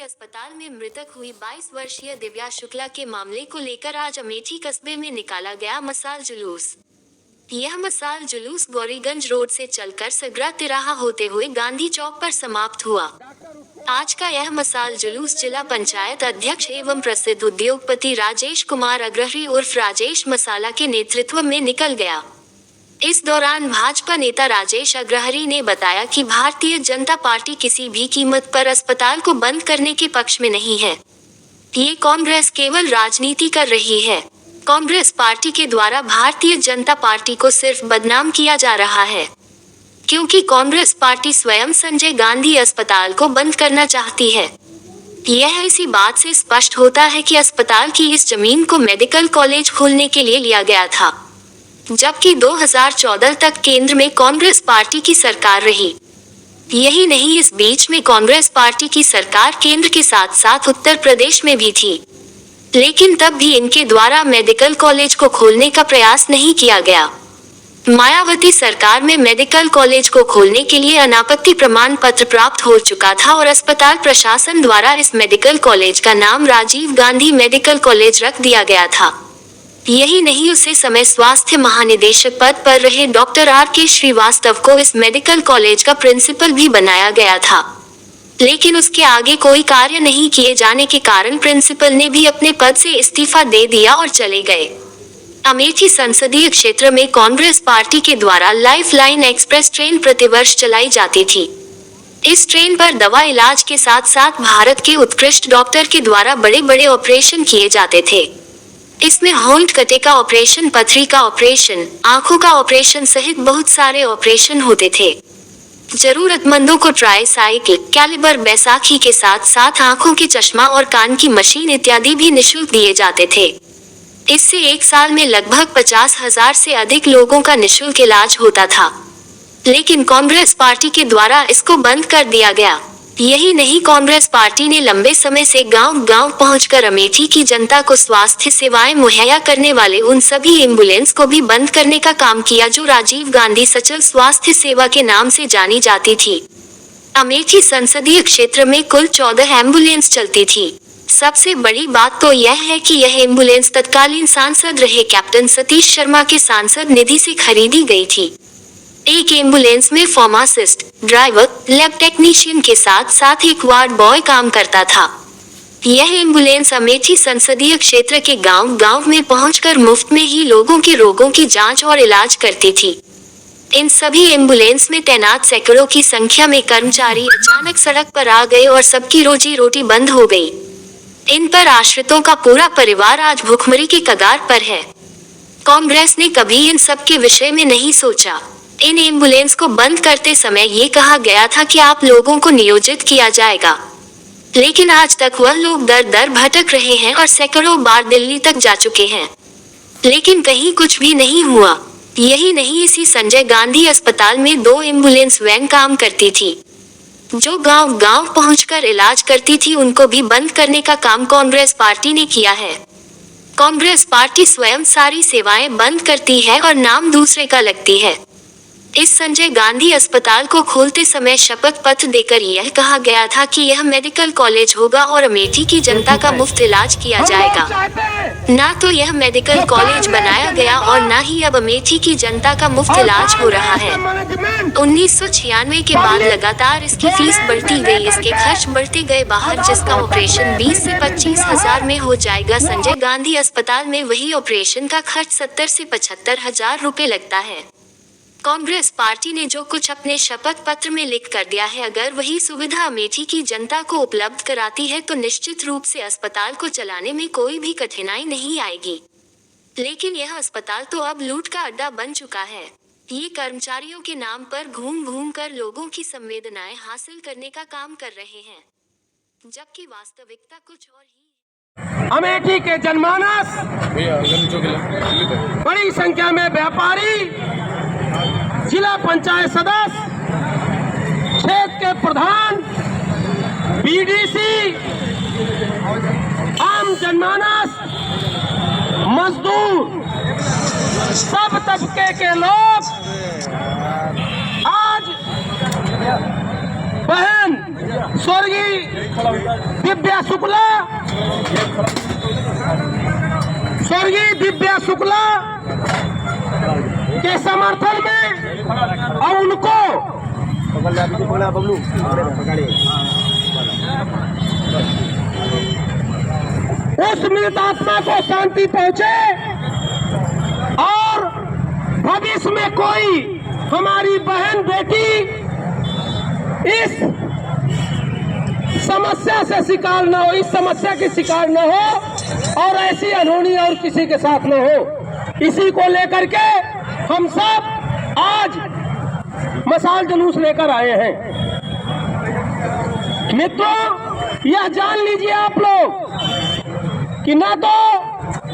अस्पताल में मृतक हुई 22 वर्षीय दिव्या शुक्ला के मामले को लेकर आज अमेठी कस्बे में निकाला गया मसाल जुलूस। यह मसाल जुलूस गौरीगंज रोड से चलकर सगरा तिराहा होते हुए गांधी चौक पर समाप्त हुआ। आज का यह मसाल जुलूस जिला पंचायत अध्यक्ष एवं प्रसिद्ध उद्योगपति राजेश कुमार अग्रहरी उर्फ राजेश मसाला के नेतृत्व में निकल गया। इस दौरान भाजपा नेता राजेश अग्रहरी ने बताया कि भारतीय जनता पार्टी किसी भी कीमत पर अस्पताल को बंद करने के पक्ष में नहीं है। ये कांग्रेस केवल राजनीति कर रही है। कांग्रेस पार्टी के द्वारा भारतीय जनता पार्टी को सिर्फ बदनाम किया जा रहा है, क्योंकि कांग्रेस पार्टी स्वयं संजय गांधी अस्पताल को बंद करना चाहती है। यह इसी बात से स्पष्ट होता है कि अस्पताल की इस जमीन को मेडिकल कॉलेज खोलने के लिए लिया गया था, जबकि 2014 तक केंद्र में कांग्रेस पार्टी की सरकार रही। यही नहीं, इस बीच में कांग्रेस पार्टी की सरकार केंद्र के साथ साथ उत्तर प्रदेश में भी थी, लेकिन तब भी इनके द्वारा मेडिकल कॉलेज को खोलने का प्रयास नहीं किया गया। मायावती सरकार में मेडिकल कॉलेज को खोलने के लिए अनापत्ति प्रमाण पत्र प्राप्त हो चुका था और अस्पताल प्रशासन द्वारा इस मेडिकल कॉलेज का नाम राजीव गांधी मेडिकल कॉलेज रख दिया गया था। यही नहीं, उसी समय स्वास्थ्य महानिदेशक पद पर रहे डॉक्टर R.K. श्रीवास्तव को इस मेडिकल कॉलेज का प्रिंसिपल भी बनाया गया था, लेकिन उसके आगे कोई कार्य नहीं किए जाने के कारण प्रिंसिपल ने भी अपने पद से इस्तीफा दे दिया और चले गए। अमेठी संसदीय क्षेत्र में कांग्रेस पार्टी के द्वारा लाइफ लाइन एक्सप्रेस ट्रेन प्रतिवर्ष चलाई जाती थी। इस ट्रेन पर दवा इलाज के साथ साथ भारत के उत्कृष्ट डॉक्टर के द्वारा बड़े बड़े ऑपरेशन किए जाते थे। इसमें होंठ कटे का ऑपरेशन, पथरी का ऑपरेशन, आंखों का ऑपरेशन सहित बहुत सारे ऑपरेशन होते थे। जरूरतमंदों को ट्राईसाइकिल, कैलिबर, बैसाखी के साथ साथ आंखों के चश्मा और कान की मशीन इत्यादि भी निःशुल्क दिए जाते थे। इससे एक साल में लगभग 50,000 से अधिक लोगों का निःशुल्क इलाज होता था, लेकिन कांग्रेस पार्टी के द्वारा इसको बंद कर दिया गया। यही नहीं, कांग्रेस पार्टी ने लंबे समय से गांव-गांव पहुंचकर अमेठी की जनता को स्वास्थ्य सेवाएं मुहैया करने वाले उन सभी एम्बुलेंस को भी बंद करने का काम किया जो राजीव गांधी सचल स्वास्थ्य सेवा के नाम से जानी जाती थी। अमेठी संसदीय क्षेत्र में कुल 14 एम्बुलेंस चलती थी। सबसे बड़ी बात तो यह है कि यह एम्बुलेंस तत्कालीन सांसद रहे कैप्टन सतीश शर्मा के सांसद निधि से खरीदी गई थी। एक एम्बुलेंस में फार्मासिस्ट, ड्राइवर, लैब टेक्नीशियन के साथ साथ एक वार्ड बॉय काम करता था। यह एम्बुलेंस अमेठी संसदीय क्षेत्र के गांव-गांव में पहुंचकर मुफ्त में ही लोगों के रोगों की जांच और इलाज करती थी। इन सभी एम्बुलेंस में तैनात सैकड़ों की संख्या में कर्मचारी अचानक सड़क पर आ गए और सबकी रोजी रोटी बंद हो गई। इन पर आश्रितों का पूरा परिवार आज भुखमरी के कगार पर है। कांग्रेस ने कभी इन सब के विषय में नहीं सोचा। इन एम्बुलेंस को बंद करते समय ये कहा गया था कि आप लोगों को नियोजित किया जाएगा, लेकिन आज तक वह लोग दर दर भटक रहे हैं और सैकड़ों बार दिल्ली तक जा चुके हैं, लेकिन कहीं कुछ भी नहीं हुआ। यही नहीं, इसी संजय गांधी अस्पताल में 2 एम्बुलेंस वैन काम करती थी, जो गांव-गांव पहुंचकर इलाज करती थी। उनको भी बंद करने का काम कांग्रेस पार्टी ने किया है। कांग्रेस पार्टी स्वयं सारी सेवाएं बंद करती है और नाम दूसरे का लगती है। इस संजय गांधी अस्पताल को खोलते समय शपथ पत्र देकर यह कहा गया था कि यह मेडिकल कॉलेज होगा और अमेठी की जनता का मुफ्त इलाज किया जाएगा। ना तो यह मेडिकल कॉलेज बनाया गया और ना ही अब अमेठी की जनता का मुफ्त इलाज हो रहा है। 1996 के बाद लगातार इसकी फीस बढ़ती गई, इसके खर्च बढ़ते गए बाहर, जिसका ऑपरेशन 20 से 25,000 में हो जाएगा। संजय गांधी अस्पताल में वही ऑपरेशन का खर्च 70 से 75,000 रुपए लगता है। कांग्रेस पार्टी ने जो कुछ अपने शपथ पत्र में लिख कर दिया है, अगर वही सुविधा अमेठी की जनता को उपलब्ध कराती है तो निश्चित रूप से अस्पताल को चलाने में कोई भी कठिनाई नहीं आएगी। लेकिन यह अस्पताल तो अब लूट का अड्डा बन चुका है। ये कर्मचारियों के नाम पर घूम-घूम कर लोगों की संवेदनाएं हासिल करने का काम कर रहे हैं, जबकि वास्तविकता कुछ और ही। अमेठी के जनमानस, बड़ी संख्या में व्यापारी, जिला पंचायत सदस्य, क्षेत्र के प्रधान, बीडीसी, आम जनमानस, मजदूर, सब तबके के लोग आज बहन स्वर्गीय दिव्या शुक्ला के समर्थन में और उनको उस मृत आत्मा को शांति पहुंचे और भविष्य में कोई हमारी बहन बेटी इस समस्या से शिकार न हो, इस समस्या की शिकार न हो और ऐसी अनहोनी और किसी के साथ न हो। इसी को लेकर के हम सब आज मशाल जुलूस लेकर आए हैं। मित्रों, यह जान लीजिए आप लोग कि ना तो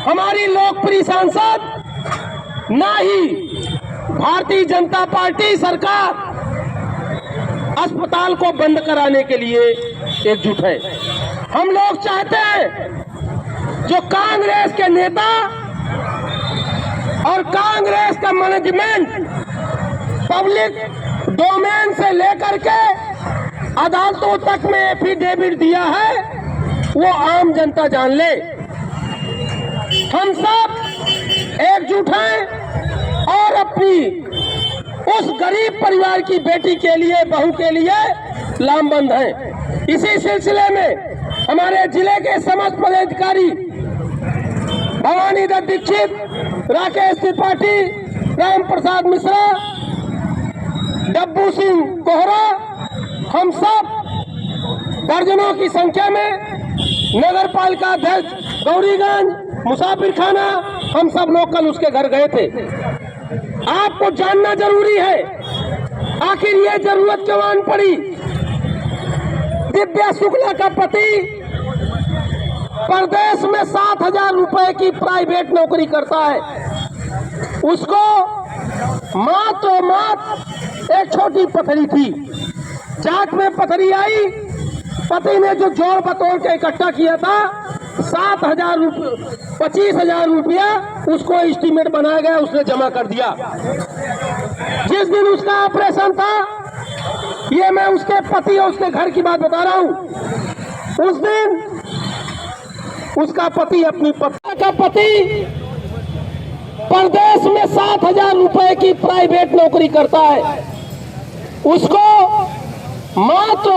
हमारी लोकप्रिय सांसद ना ही भारतीय जनता पार्टी सरकार अस्पताल को बंद कराने के लिए एकजुट है। हम लोग चाहते हैं जो कांग्रेस के नेता और कांग्रेस का मैनेजमेंट पब्लिक डोमेन से लेकर के अदालतों तक में एफिडेविट दिया है, वो आम जनता जान ले। हम सब एकजुट हैं और अपनी उस गरीब परिवार की बेटी के लिए, बहू के लिए लामबंद हैं। इसी सिलसिले में हमारे जिले के समस्त पदाधिकारी भवानी दत्त दीक्षित, राकेश त्रिपाठी, राम प्रसाद मिश्रा, डब्बू सिंह कोहरा, हम सब दर्जनों की संख्या में नगर पालिका अध्यक्ष गौरीगंज, मुसाफिर खाना, हम सब लोग कल उसके घर गए थे। आपको जानना जरूरी है आखिर ये जरूरत क्यों आन पड़ी। दिव्या शुक्ला का पति प्रदेश में 7,000 रुपए की प्राइवेट नौकरी करता है। उसको मात्र एक छोटी पथरी थी, जांच में पथरी आई, पति ने जो जोड़ बतोड़ के इकट्ठा किया था 7,000 रुपये, 25,000 रुपया उसको एस्टीमेट बनाया गया, उसने जमा कर दिया। जिस दिन उसका ऑपरेशन था, ये मैं उसके पति और उसके घर की बात बता रहा हूँ, उस दिन उसका पति अपनी पत्नी का पति प्रदेश में 7,000 रुपए की प्राइवेट नौकरी करता है। उसको मात्र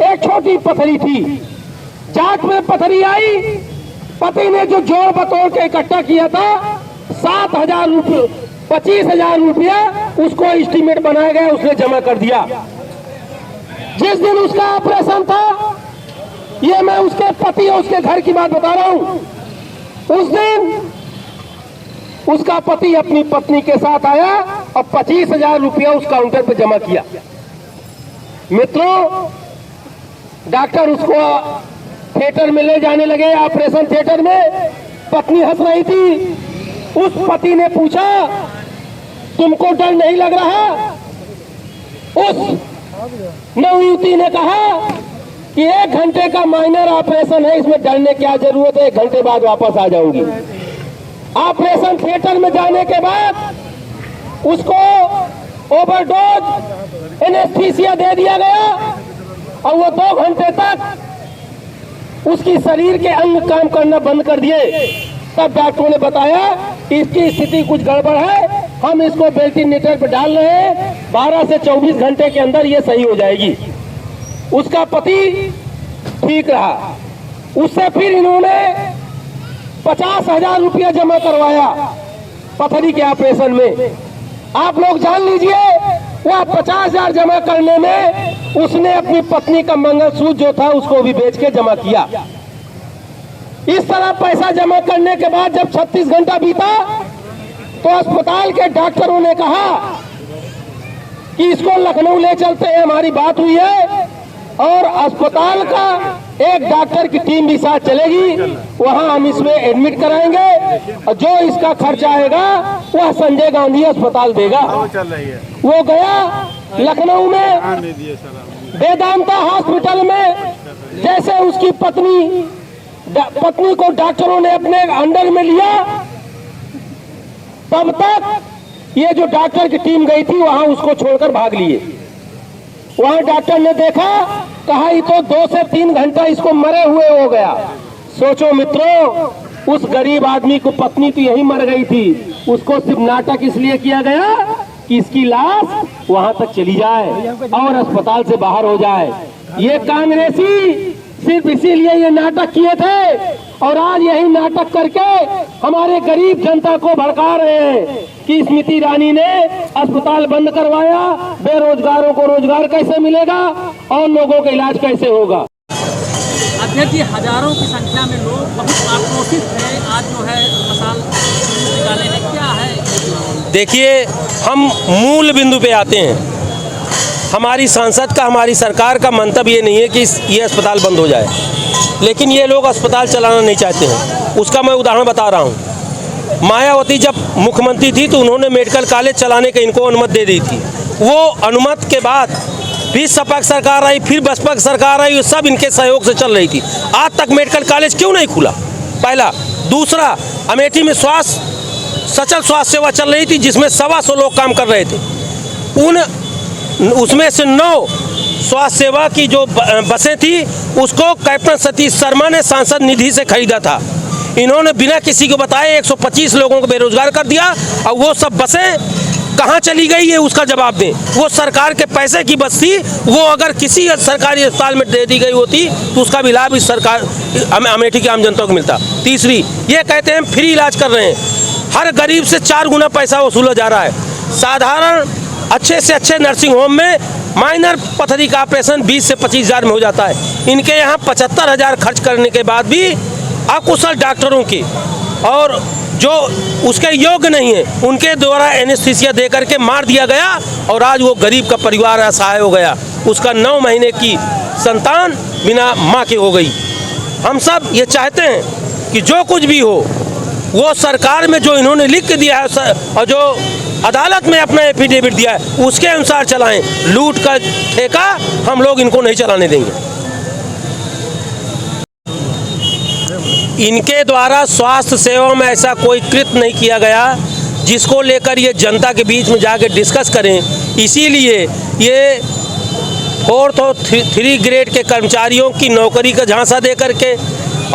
एक छोटी पथरी थी, जांच में पथरी आई, पति ने जो जोड़ बतोड़ के इकट्ठा किया था 7,000 रुपये, 25,000 रुपया उसको एस्टीमेट बनाया गया, उसने जमा कर दिया। जिस दिन उसका ऑपरेशन था, ये मैं उसके पति और उसके घर की बात बता रहा हूँ, उस दिन उसका पति अपनी पत्नी के साथ आया और 25,000 रुपया उस काउंटर पे जमा किया। मित्रों, डॉक्टर उसको थिएटर में ले जाने लगे, ऑपरेशन थिएटर में। पत्नी हंस रही थी। उस पति ने पूछा, तुमको डर नहीं लग रहा? उस नवयुवती ने कहा कि 1 घंटे का माइनर ऑपरेशन है, इसमें डरने क्या जरूरत है, 1 घंटे बाद वापस आ जाऊंगी। ऑपरेशन थिएटर में जाने के बाद उसको ओवरडोज एनेस्थीसिया दे दिया गया और वो 2 घंटे तक उसकी शरीर के अंग काम करना बंद कर दिए। तब डॉक्टरों ने बताया इसकी स्थिति कुछ गड़बड़ है, हम इसको वेंटिलेटर पर डाल रहे हैं, 12 से 24 घंटे के अंदर ये सही हो जाएगी। उसका पति ठीक रहा। उससे फिर इन्होंने 50,000 रुपया जमा करवाया पथरी के ऑपरेशन में। आप लोग जान लीजिए, वह 50,000 जमा करने में उसने अपनी पत्नी का मंगलसूत्र जो था उसको भी बेच के जमा किया। इस तरह पैसा जमा करने के बाद जब 36 घंटा बीता तो अस्पताल के डॉक्टरों ने कहा कि इसको लखनऊ ले चलते हैं, हमारी बात हुई है और अस्पताल का एक डॉक्टर की टीम भी साथ चलेगी, वहां हम इसमें एडमिट कराएंगे और जो इसका खर्चा आएगा वह संजय गांधी अस्पताल देगा। वो गया लखनऊ में वेदांता हॉस्पिटल में। जैसे उसकी पत्नी को डॉक्टरों ने अपने अंडर में लिया, तब तक ये जो डॉक्टर की टीम गई थी वहां उसको छोड़कर भाग लिए। वहां डॉक्टर ने देखा कहा तो 2 से 3 घंटा इसको मरे हुए हो गया। सोचो मित्रों, उस गरीब आदमी को पत्नी तो यही मर गई थी, उसको सिर्फ नाटक इसलिए किया गया कि इसकी लाश वहां तक चली जाए और अस्पताल से बाहर हो जाए। ये कांग्रेसी सिर्फ इसीलिए ये नाटक किए थे और आज यही नाटक करके हमारे गरीब जनता को भड़का रहे हैं कि स्मृति ईरानी ने अस्पताल बंद करवाया, बेरोजगारों को रोजगार कैसे मिलेगा और लोगों का इलाज कैसे होगा। अध्यक्ष जी, हजारों की संख्या में लोग बहुत आक्रोशित हैं, आज जो है मसाल निकाले हैं, क्या है? देखिए, हम मूल बिंदु पे आते हैं। हमारी सांसद का, हमारी सरकार का मंतव्य ये नहीं है कि ये अस्पताल बंद हो जाए, लेकिन ये लोग अस्पताल चलाना नहीं चाहते हैं। उसका मैं उदाहरण बता रहा हूँ। मायावती जब मुख्यमंत्री थी तो उन्होंने मेडिकल कॉलेज चलाने की इनको अनुमति दे दी थी। वो अनुमति के बाद फिर सपा की सरकार आई, फिर बसपा की सरकार आई, सब इनके सहयोग से चल रही थी। आज तक मेडिकल कॉलेज क्यों नहीं खुला? पहला। दूसरा, अमेठी में सचल स्वास्थ्य सेवा चल रही थी जिसमें 125 लोग काम कर रहे थे। उसमें से 9 स्वास्थ्य सेवा की जो बसें थी उसको कैप्टन सतीश शर्मा ने सांसद निधि से खरीदा था। इन्होंने बिना किसी को बताए 125 लोगों को बेरोजगार कर दिया और वो सब बसें कहाँ चली गई है उसका जवाब दें। वो सरकार के पैसे की बस थी, वो अगर किसी सरकारी अस्पताल में दे दी गई होती तो उसका भी लाभ इस सरकार अमेठी की आम जनता को मिलता। तीसरी, ये कहते हैं फ्री इलाज कर रहे हैं, हर गरीब से 4 गुना पैसा वसूला जा रहा है। साधारण अच्छे से अच्छे नर्सिंग होम में माइनर पथरी का ऑपरेशन 20 से 25 हज़ार में हो जाता है। इनके यहाँ 75,000 खर्च करने के बाद भी अकुशल डॉक्टरों की और जो उसके योग्य नहीं है उनके द्वारा एनेस्थीसिया दे करके मार दिया गया और आज वो गरीब का परिवार असहाय हो गया। उसका 9 महीने की संतान बिना माँ के हो गई। हम सब ये चाहते हैं कि जो कुछ भी हो वो सरकार में जो इन्होंने लिख के दिया है और जो अदालत में अपना एफिडेविट दिया है उसके अनुसार चलाएं। लूट का ठेका हम लोग इनको नहीं चलाने देंगे। इनके द्वारा स्वास्थ्य सेवा में ऐसा कोई कृत्य नहीं किया गया जिसको लेकर ये जनता के बीच में जाके डिस्कस करें। इसीलिए ये 4th और 3 ग्रेड के कर्मचारियों की नौकरी का झांसा दे करके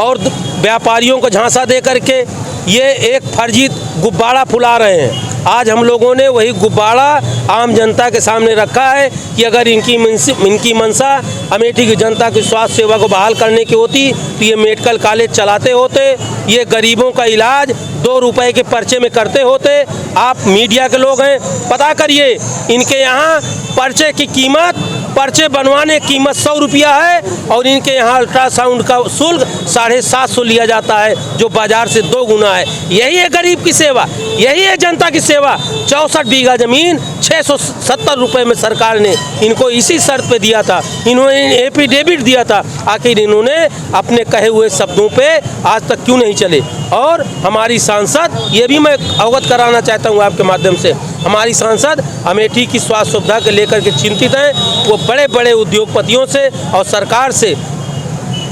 और व्यापारियों को झांसा दे करके ये एक फर्जी गुब्बारा फुला रहे हैं। आज हम लोगों ने वही गुब्बारा आम जनता के सामने रखा है कि अगर इनकी मंशा अमेठी की जनता की स्वास्थ्य सेवा को बहाल करने की होती तो ये मेडिकल कॉलेज चलाते होते, ये गरीबों का इलाज 2 रुपए के पर्चे में करते होते। आप मीडिया के लोग हैं, पता करिए इनके यहाँ पर्चे की कीमत, पर्चे बनवाने की कीमत 100 रुपया है और इनके यहाँ अल्ट्रासाउंड का शुल्क 750 लिया जाता है जो बाजार से 2 गुना है। यही है गरीब की सेवा, यही है जनता की सेवा। 64 बीघा जमीन 670 रुपए में सरकार ने इनको इसी शर्त पे दिया था, इन्होंने एफिडेविट दिया था। आखिर इन्होंने अपने कहे हुए शब्दों पे आज तक क्यों नहीं चले? और हमारी सांसद, ये भी मैं अवगत कराना चाहता हूँ आपके माध्यम से, हमारी सांसद अमेठी की स्वास्थ्य सुविधा को लेकर के चिंतित हैं। वो बड़े बड़े उद्योगपतियों से और सरकार से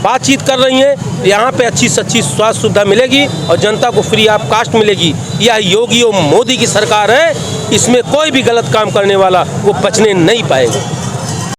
बातचीत कर रही हैं। यहाँ पे अच्छी से अच्छी स्वास्थ्य सुविधा मिलेगी और जनता को फ्री ऑफ कास्ट मिलेगी। यह योगी और मोदी की सरकार है, इसमें कोई भी गलत काम करने वाला वो बचने नहीं पाएगा।